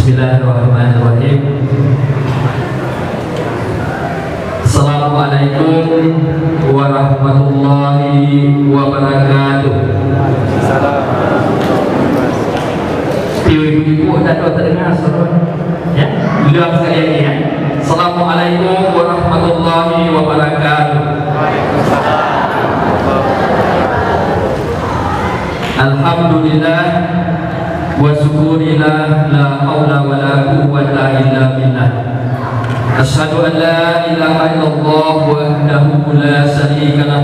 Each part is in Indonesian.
Bismillahirrahmanirrahim. Assalamualaikum warahmatullahi wabarakatuh. Ibu-ibu dan terdengar suara ya? Bilang sekali lagi ya. Assalamualaikum warahmatullahi wabarakatuh. Alhamdulillah wa syukurillah, la haula wa la quwwata illa billah. Asyhadu an la ilaha illallah wahdahu la syarika lah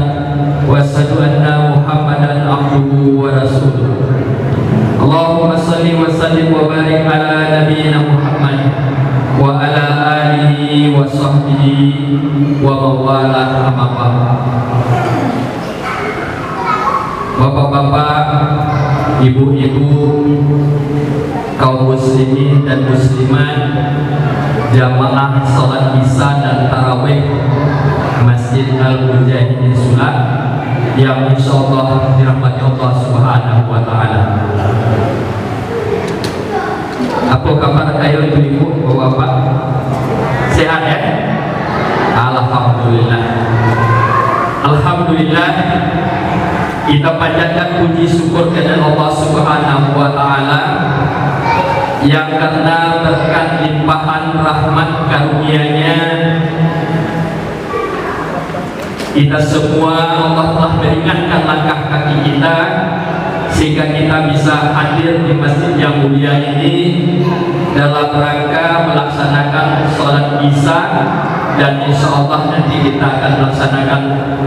wa asyhadu anna Muhammadan abduhu wa rasuluh. Allahumma shalli wa sallim wa barik ala nabiyyina Muhammad wa ala alihi wa sahbihi wa mawalah, amma ba'd. Bapak-bapak, ibu-ibu, kaum muslimin dan muslimat, jamaah salat isya dan tarawih Masjid Al-Mujahidin Sulat yang insyaallah dirahmati Allah Subhanahu wa taala. Apa kabar kayo ibu-ibu, bapak-bapak? Sehat ya? Alhamdulillah. Alhamdulillah. Kita panjatkan puji syukur kepada Allah Subhanahu wa taala yang karena berkat limpahan rahmat karunia-Nya kita semua Allah telah meringankan langkah kaki kita sehingga kita bisa hadir di masjid yang mulia ini dalam rangka melaksanakan salat isya, dan insya Allah nanti kita akan melaksanakan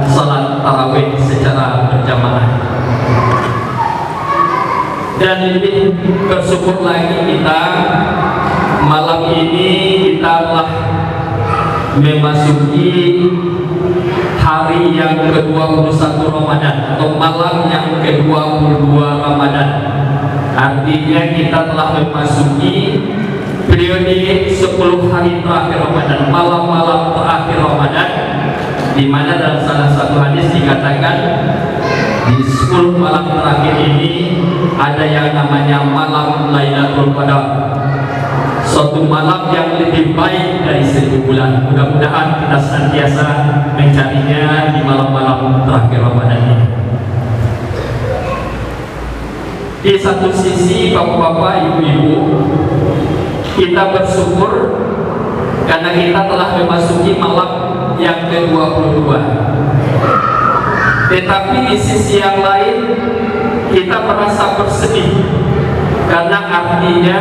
salat tarawih secara berjamaah. Dan lebih bersyukur lagi kita malam ini kita telah memasuki hari yang ke-21 Ramadan atau malam yang ke-22 Ramadan. Artinya kita telah memasuki periode 10 hari terakhir Ramadan, malam-malam terakhir Ramadan, di mana dalam salah satu hadis dikatakan di 10 malam terakhir ini ada yang namanya malam Lailatul Qadar, suatu malam yang lebih baik dari 1000 bulan. Mudah-mudahan kita senantiasa mencarinya di malam-malam terakhir Ramadan ini. Di satu sisi, bapak-bapak, ibu-ibu, kita bersyukur karena kita telah memasuki malam yang ke-22. Tetapi di sisi yang lain kita merasa bersedih karena artinya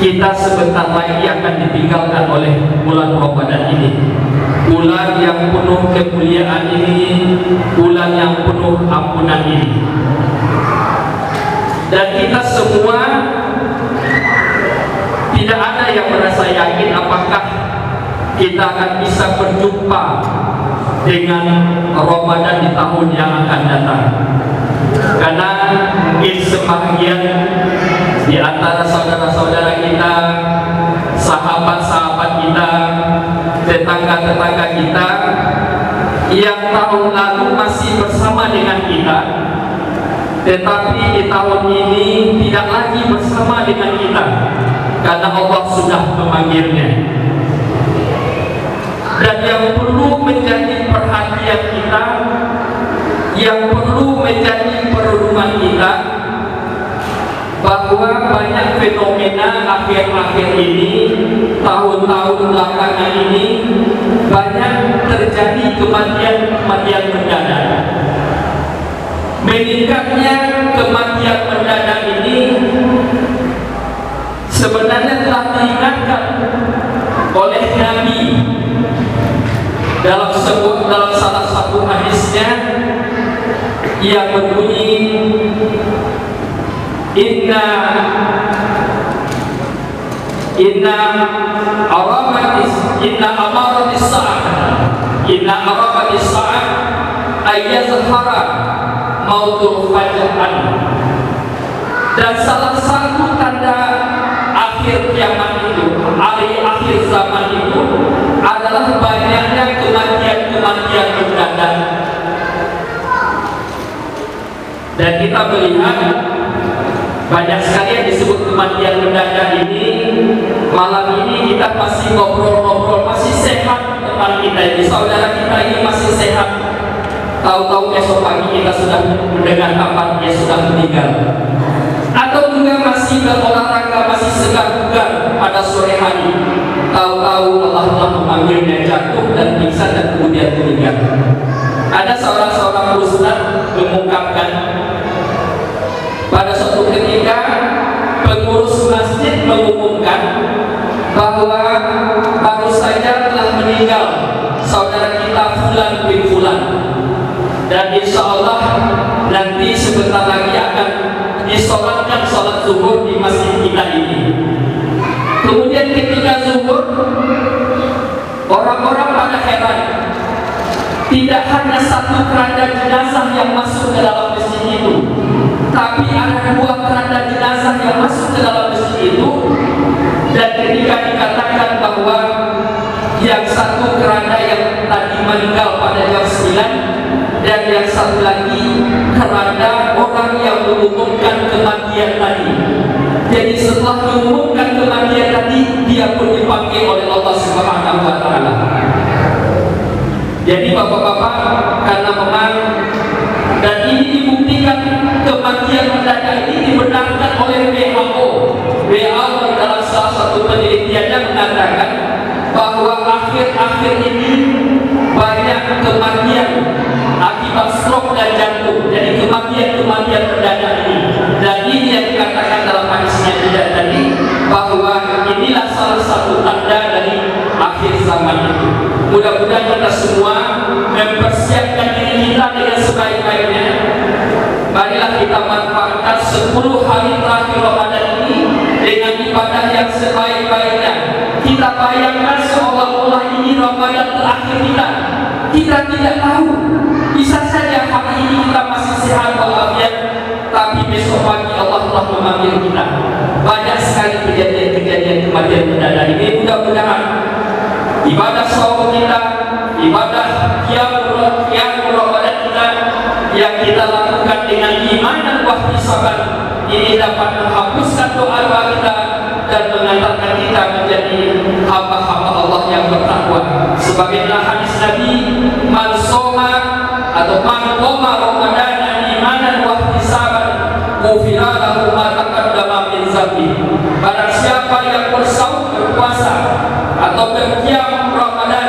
kita sebentar lagi akan ditinggalkan oleh bulan Ramadan ini, bulan yang penuh kemuliaan ini, bulan yang penuh ampunan ini. Dan kita semua tidak ada yang merasa yakin apakah kita akan bisa berjumpa dengan Ramadan di tahun yang akan datang. Karena mungkin sebagian di antara saudara-saudara kita, sahabat-sahabat kita, tetangga-tetangga kita yang tahun lalu masih bersama dengan kita, tetapi di tahun ini tidak lagi bersama dengan kita karena Allah sudah memanggilnya. Dan yang perlu menjadi perhatian kita, yang perlu menjadi perenungan kita, bahwa banyak fenomena akhir-akhir ini, tahun-tahun belakangan ini, banyak terjadi kematian-kematian mendadak. Meningkatnya kematian mendadak ini sebenarnya telah diingatkan oleh Nabi dalam salah satu hadisnya yang berbunyi, Inna aramatis sa'ah ayyazhara mautul fajran. Dan salah satu tanda akhir kiamat itu, hari akhir zaman itu adalah banyaknya kematian-kematian mendadak. Dan kita melihat banyak sekali yang disebut kematian mendadak ini, malam ini kita masih ngobrol-ngobrol, masih sehat teman kita ini, saudara kita ini masih sehat. Tahu-tahu besok pagi kita sudah mendengar kabar dia sudah meninggal. Atau juga masih berolahraga, masih segar bugar pada sore hari, tahu-tahu Allah telah memanggilnya jatuh dan pingsan dan kemudian meninggal. Ada seorang ustaz mengungkapkan pada suatu ketika pengurus masjid mengumumkan bahwa baru saja telah meninggal saudara kita Fulan bin Fulan, dan insya Allah nanti sebentar lagi akan disolatkan sholat zuhur di masjid kita ini. Kemudian ketika zuhur, orang-orang pada heran, tidak hanya satu keranda jenazah yang masuk ke dalam masjid itu, tapi ada dua keranda jenazah yang masuk ke dalam masjid itu. Dan ketika dikatakan bahwa yang satu keranda yang tadi meninggal pada jam 9, dan yang satu lagi keranda orang yang mengumumkan kematian tadi. Jadi setelah mengumumkan kematian tadi, dia pun dipanggil oleh Allah Subhanahu wa Ta'ala. Jadi bapak-bapak, karena memang dan ini dibuktikan kematian mendadak ini dibenarkan oleh WHO. WHO dalam salah satu penelitiannya mengatakan bahwa akhir-akhir ini banyak kematian akibat stroke dan jantung. Jadi kematian mendadak ini. Dan ini yang dikatakan dalam hadisnya tidak tadi, bahwa inilah salah satu tanda dari akhir zaman itu. Mudah-mudahan kita semua mempersiapkan diri kita dengan sebaik-baiknya. Marilah kita manfaatkan 10 hari terakhir Ramadan ini dengan ibadah yang sebaik-baiknya. Kita bayangkan seolah-olah ini Ramadan terakhir kita. Kita tidak tahu, bisa saja hari ini kita masih sehat walafiat, tapi besok pagi Allah telah memanggil kita. Banyak sekali kejadian-kejadian kematian mendadak ini. Mudah-mudahan ibadah saum kita, ibadah qiyamul Ramadan kita yang kita lakukan dengan iman dan wahtisaban ini dapat menghapuskan doa-doa kita dan mengantarkan kita menjadi hamba-hamba Allah yang bertakwa. Sebagaimana hadis Nabi, man soma atau man qoma Ramadan imanan wahtisaban ghufira lahu ma taqaddama min dzambi. Barang siapa yang bersaum, berpuasa atau berqiyam Ramadan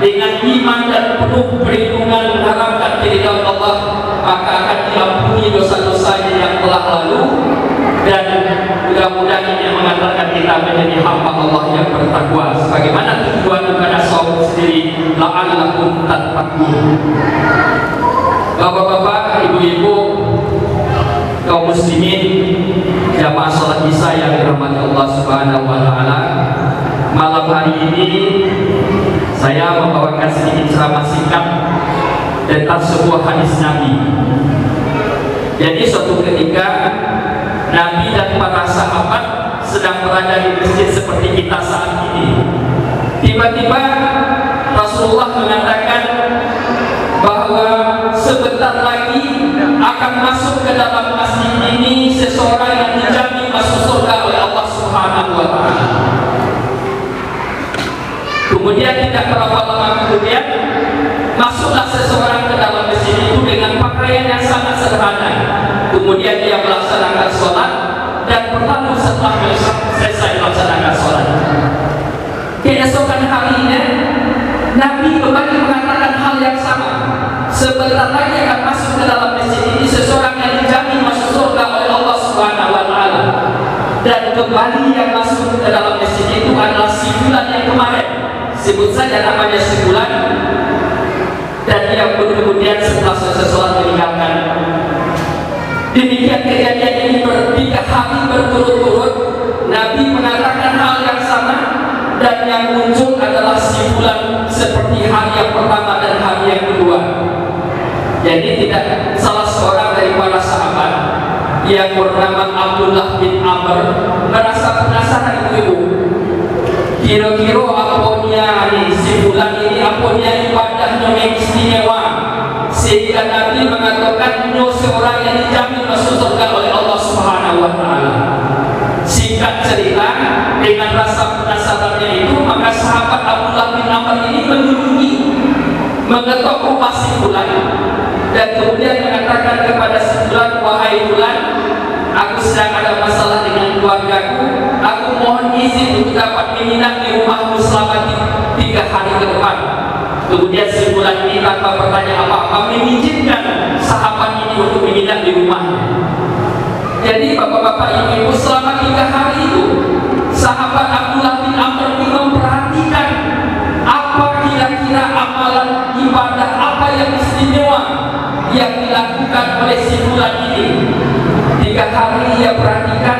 dengan iman dan penuh perlindungan mengharapkan keridhaan Allah, maka akan diampuni dosa-dosanya yang telah lalu, dan mudah-mudahan ini mengantarkan kita menjadi hamba Allah yang bertakwa. Sebagaimana tujuan ibadah saum sendiri, la'allakum tattaqun. Bapak-bapak, ibu-ibu, kaum muslimin, jamaah salat Isya yang dirahmati Allah Subhanahu wa Ta'ala, malam hari ini saya membawakan sedikit ceramah singkat tentang sebuah hadis Nabi. Jadi suatu ketika Nabi dan para sahabat sedang berada di masjid seperti kita saat ini. Tiba-tiba Rasulullah mengatakan bahwa sebentar lagi akan masuk ke dalam masjid ini seseorang yang dijamin masuk surga oleh Allah Subhanahu wa Ta'ala. Kemudian tidak berapa lama kemudian masuklah seseorang ke dalam masjid itu dengan pakaian yang sangat sederhana. Kemudian dia melaksanakan sholat, dan berlalu setelah selesai melaksanakan sholat. Keesokan harinya Nabi kembali mengatakan hal yang sama. Sebentar lagi akan masuk ke dalam masjid ini seseorang yang dijamin masuk surga oleh Allah Subhanahu wa Ta'ala. Dan kembali yang masuk ke dalam masjid itu adalah si Fulan yang kemarin. Sebut saja namanya si Fulan. Dan dia pun kemudian setelah selesai sholat meninggalkan. Demikian kejadian ini 3 hari berturut-turut. Nabi mengatakan hal yang sama, dan yang muncul adalah si Fulan seperti hari yang pertama dan hari yang kedua. Jadi tidak salah seorang dari para sahabat yang bernama Abdullah bin Amr merasa penasaran, ibu-ibu, kira-kira aponya ini si Fulan ini aponya ibadahnya yang istimewa sehingga Nabi mengatakan seorang yang dijamin masuk surga oleh Allah Subhanahu wa Ta'ala. Si singkat cerita, dengan rasa penasarannya itu, maka sahabat Abdullah bin Amr ini mengunjungi, mengetok rumah si Fulan, dan kemudian mengatakan kepada si Fulan, wahai Fulan, aku sedang ada masalah dengan keluargaku, aku mohon izin untuk dapat menginap di rumahmu selama 3 hari ke depan. Kemudian si Fulan ini tanpa bertanya apa-apa mengizinkan sahabat ini untuk menginap di rumahnya. Jadi bapak-bapak ibu, selama 3 hari itu sahabat Abdullah bin Amr ini memperhatikan apa kira-kira amalan ibadah apa yang istimewa yang dilakukan oleh si Fulan ini. 3 hari ia perhatikan,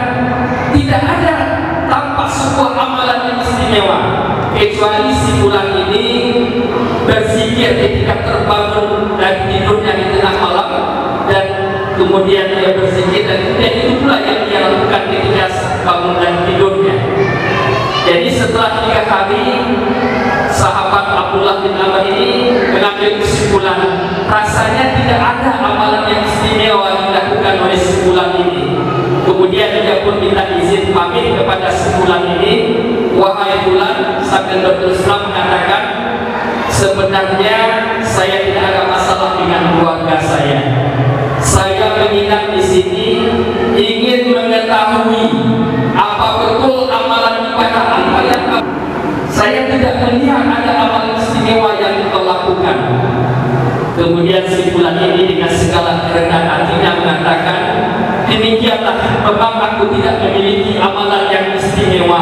tidak ada tampak sebuah amalan yang istimewa, kecuali si Fulan ini berzikir ketika terbangun dari tidurnya di tengah malam, dan kemudian dia berzikir, dan kemudian itu pula yang dia lakukan ketika bangun dan tidurnya. Jadi setelah 3 hari, sahabat Abdullah bin Amr ini mengambil kesimpulan, rasanya tidak ada amalan yang istimewa dilakukan oleh si Fulan ini. Kemudian dia pun minta izin pamit kepada si Fulan ini, wahai Fulan, sambil berterus terang mengatakan, sebenarnya saya tidak ada masalah dengan keluarga saya. Saya menginap di sini ingin mengetahui apa betul amalan ibadah apa yang saya tidak melihat ada amalan istimewa yang kau lakukan. Kemudian si Fulan ini dengan segala kerendahan hatinya mengatakan, demikianlah, memang aku tidak memiliki amalan yang istimewa,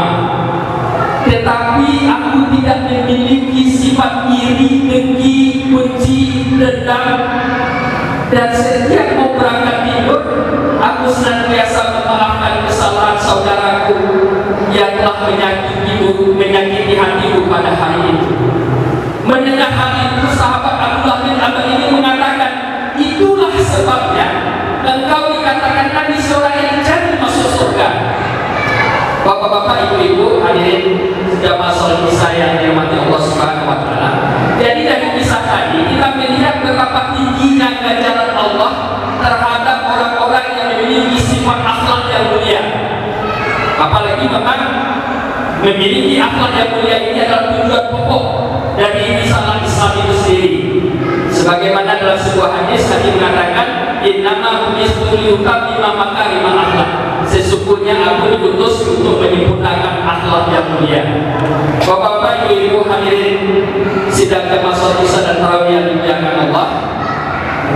tetapi aku tidak memiliki sifat iri, dengki, benci, dendam. Dan setiap mau berangkat tidur, aku senantiasa memaafkan kesalahan saudaraku yang telah menyakiti hatiku pada hari itu. Mendengar hal itu, sahabat Abdullah bin Amr ini mengatakan, itulah sebabnya engkau dikatakan Nabi seorang yang jadi masuk surga. Bapak-bapak, ibu-ibu, hadirin jamaah salat Isya yang dirahmati Allah Subhanahu wa taala. Jadi dari kisah tadi kita melihat betapa tingginya ganjaran Allah terhadap orang-orang yang memiliki sifat akhlak yang mulia. Apalagi memang memiliki akhlak yang mulia ini adalah tujuan pokok dari risalah Islam itu sendiri. Sebagaimana dalam sebuah hadis Nabi mengatakan, innama bu'istu liyutammima makarimal akhlak. Sesungguhnya aku diutus untuk menyempurnakan akhlak yang mulia. Bapak-bapak, ibu-ibu hadirin sidang jamaah salat Isya dan tarawih yang dimuliakan Allah.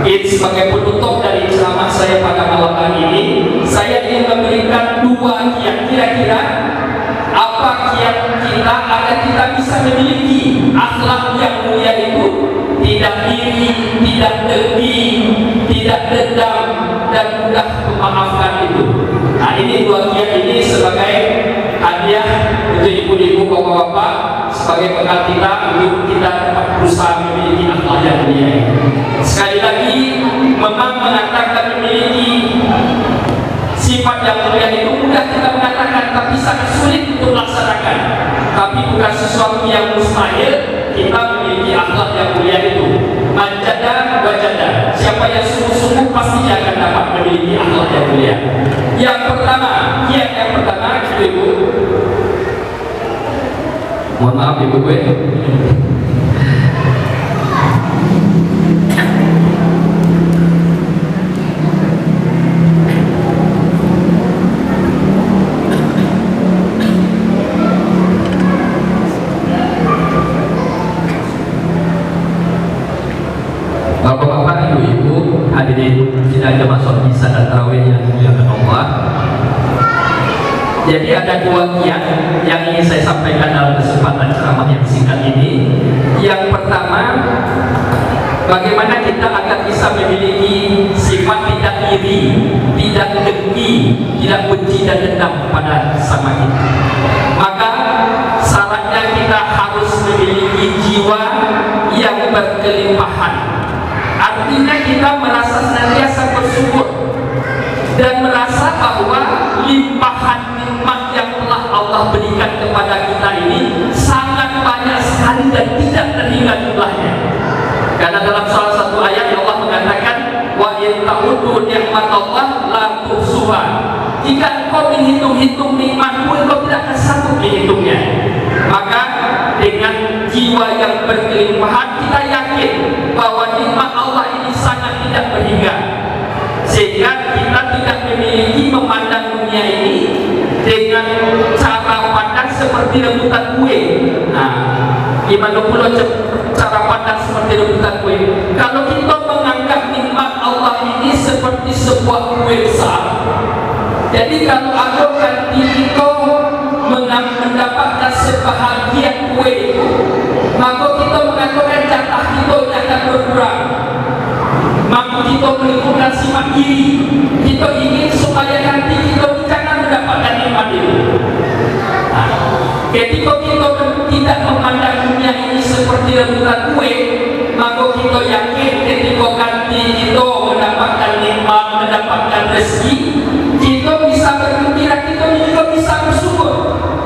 Ini sebagai penutup dari ceramah saya pada malam hari ini, saya ingin memberikan 2 kiat. Kira-kira apa kiat kita agar kita bisa memiliki akhlak yang mulia itu? Tidak iri, tidak dengki, tidak dendam, dan mudah memaafkan itu. Nah, ini 2 kiat ini sebagai hadiah untuk ibu-ibu, bapak-bapak, sebagai bekal kita untuk kita dapat berusaha memiliki akhlak yang mulia. Sekali lagi, memang mengatakan memiliki sifat yang mulia itu mudah kita mengatakan, tapi sangat sulit untuk melaksanakan. Tapi bukan sesuatu yang mustahil kita memiliki akhlak yang mulia itu. Manjada wajada, siapa yang sungguh-sungguh pasti akan dapat memiliki akhlak yang mulia. Yang pertama, kiat yang pertama, ibu. Mohon maaf ibu gue. Bapak-bapak, ibu-ibu, hadirin sidang jamaah salat Isya dan tarawih yang dimuliakan Allah. Jadi ada 2 kiat yang ingin saya sampaikan dalam kesempatan ceramah yang singkat ini. Yang pertama, bagaimana kita agar bisa memiliki sifat tidak iri, tidak dengki, tidak benci dan dendam pada sama kita. Maka syaratnya kita harus memiliki jiwa yang berkelimpahan. Artinya kita merasa senantiasa bersyukur dan merasa bahwa limpahan nikmat yang telah Allah berikan kepada kita ini sangat banyak sekali dan tidak terhingga jumlahnya. Karena dalam salah satu ayat Allah mengatakan, wa in ta'uddu ni'matallah la tuhsuha. Jika engkau menghitung-hitung nikmatmu, engkau tidak akan sanggup menghitungnya. Maka dengan jiwa yang berkelimpahan kita yakin bahwa nikmat Allah ini sangat tidak berhingga, sehingga kita tidak memiliki memandang dunia ini dengan cara pandang seperti rebutan kue. Nah, gimana pula cara pandang seperti rebutan kue? Kalau kita menganggap nikmat Allah ini seperti sebuah kue besar, jadi kalau ada ganti kita mendapatkan sebahagian kue itu, maka kita mengatakan jatah kita akan berkurang. Maka kita melakukan sifat iri. Kita ingin supaya nanti kita jangan mendapatkan nikmat itu. Ketika kita tidak memandang dunia ini seperti rebutan kue, maka kita yakin ketika ganti kita mendapatkan nikmat, mendapatkan rezeki, kita bisa bergembira, kita juga bisa bersyukur.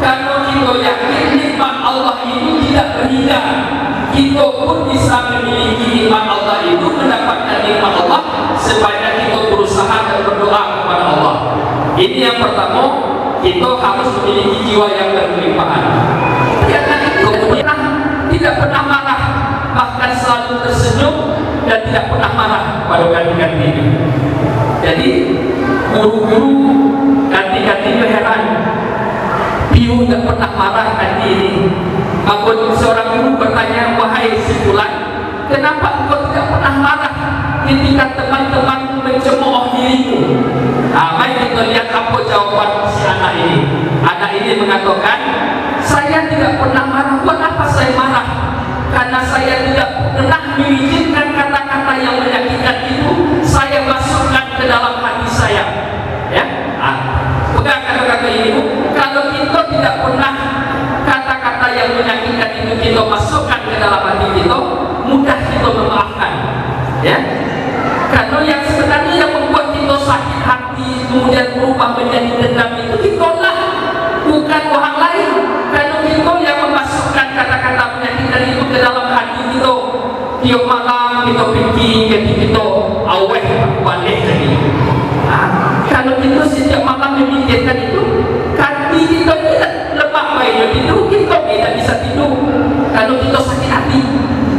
Karena kita yakin nikmat Allah itu tidak berhingga, kita pun bisa memiliki nikmat Allah itu, mendapatkan nikmat Allah sebanyak kita berusaha dan berdoa kepada Allah. Ini yang pertama, kita harus memiliki jiwa yang berkelimpahan. Kemudian tidak pernah marah, bahkan selalu tersenyum dan tidak pernah marah pada ganti-ganti ini. Jadi guru-guru ganti-ganti itu heran, Piu tidak pernah marah ganti ini. Maka seorang guru bertanya, wahai si fulan, kenapa engkau tidak pernah marah ketika teman-teman mencemooh dirimu? Mari kita lihat apa jawaban si anak ini. Anak ini mengatakan, saya tidak pernah marah. Buat apa saya marah? Karena saya tidak pernah mengizinkan kata-kata yang menyakitkan itu saya masukkan ke dalam hati saya. Ya, pegang kata-kata ini. Kalau kita tidak pernah kata-kata yang menyakitkan itu kita masukkan ke dalam hati kita, mudah kita memaafkan. Ya, karena yang sebenarnya yang membuat kita sakit hati kemudian berubah menjadi dendam itu kita lah, bukan orang lain. Karena kita yang memasukkan kata-kata menyakitkan itu ke dalam hati kita. Tiap malam kita fikir, kita awet balik tadi. Kalau kita setiap malam memikirkan itu, hati kita tidak lepas baik tidur, kita tidak bisa tidur. Kalau kita sakit hati,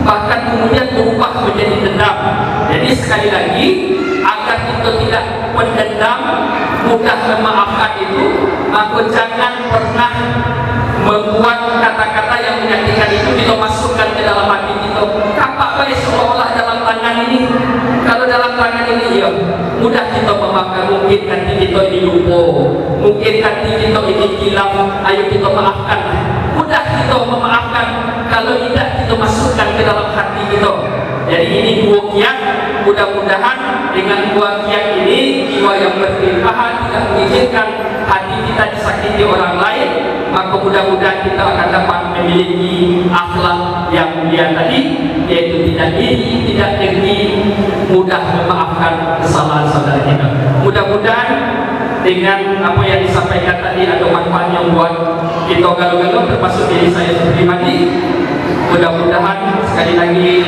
bahkan kemudian berubah menjadi dendam. Jadi sekali lagi, agar kita tidak mendendam, mudah memaafkan itu, maka jangan pernah membuat kata-kata yang menyakitkan itu kita masukkan ke dalam hati kita. Kapak baik seolah-olah dalam tangan ini. Kalau dalam tangan ini ya mudah kita memaafkan. Mungkin hati kita ini lupa, mungkin hati kita ini hilang, ayo kita maafkan. Mudah kita memaafkan. Kalau tidak kita masukkan ke dalam hati kita. Jadi ini dua kiat. Mudah-mudahan dengan dua kiat ini, jiwa yang berkelimpahan tidak mengizinkan hati kita disakiti orang lain, maka mudah-mudahan kita akan dapat memiliki akhlak yang mulia tadi, yaitu tidak iri, tidak dengki, mudah memaafkan kesalahan saudara kita. Mudah-mudahan dengan apa yang disampaikan tadi ada manfaatnya buat kita galau-galau, termasuk diri saya pribadi. Mudah-mudahan sekali lagi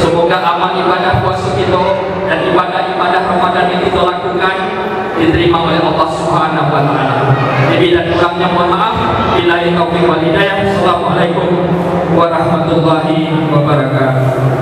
semoga amal ibadah puasa kita dan ibadah-ibadah Ramadan yang kita lakukan diterima oleh Allah Subhanahu wa taala. Bila kurangnya mohon maaf. Billahi taufiq wal hidayah. Assalamualaikum warahmatullahi wabarakatuh.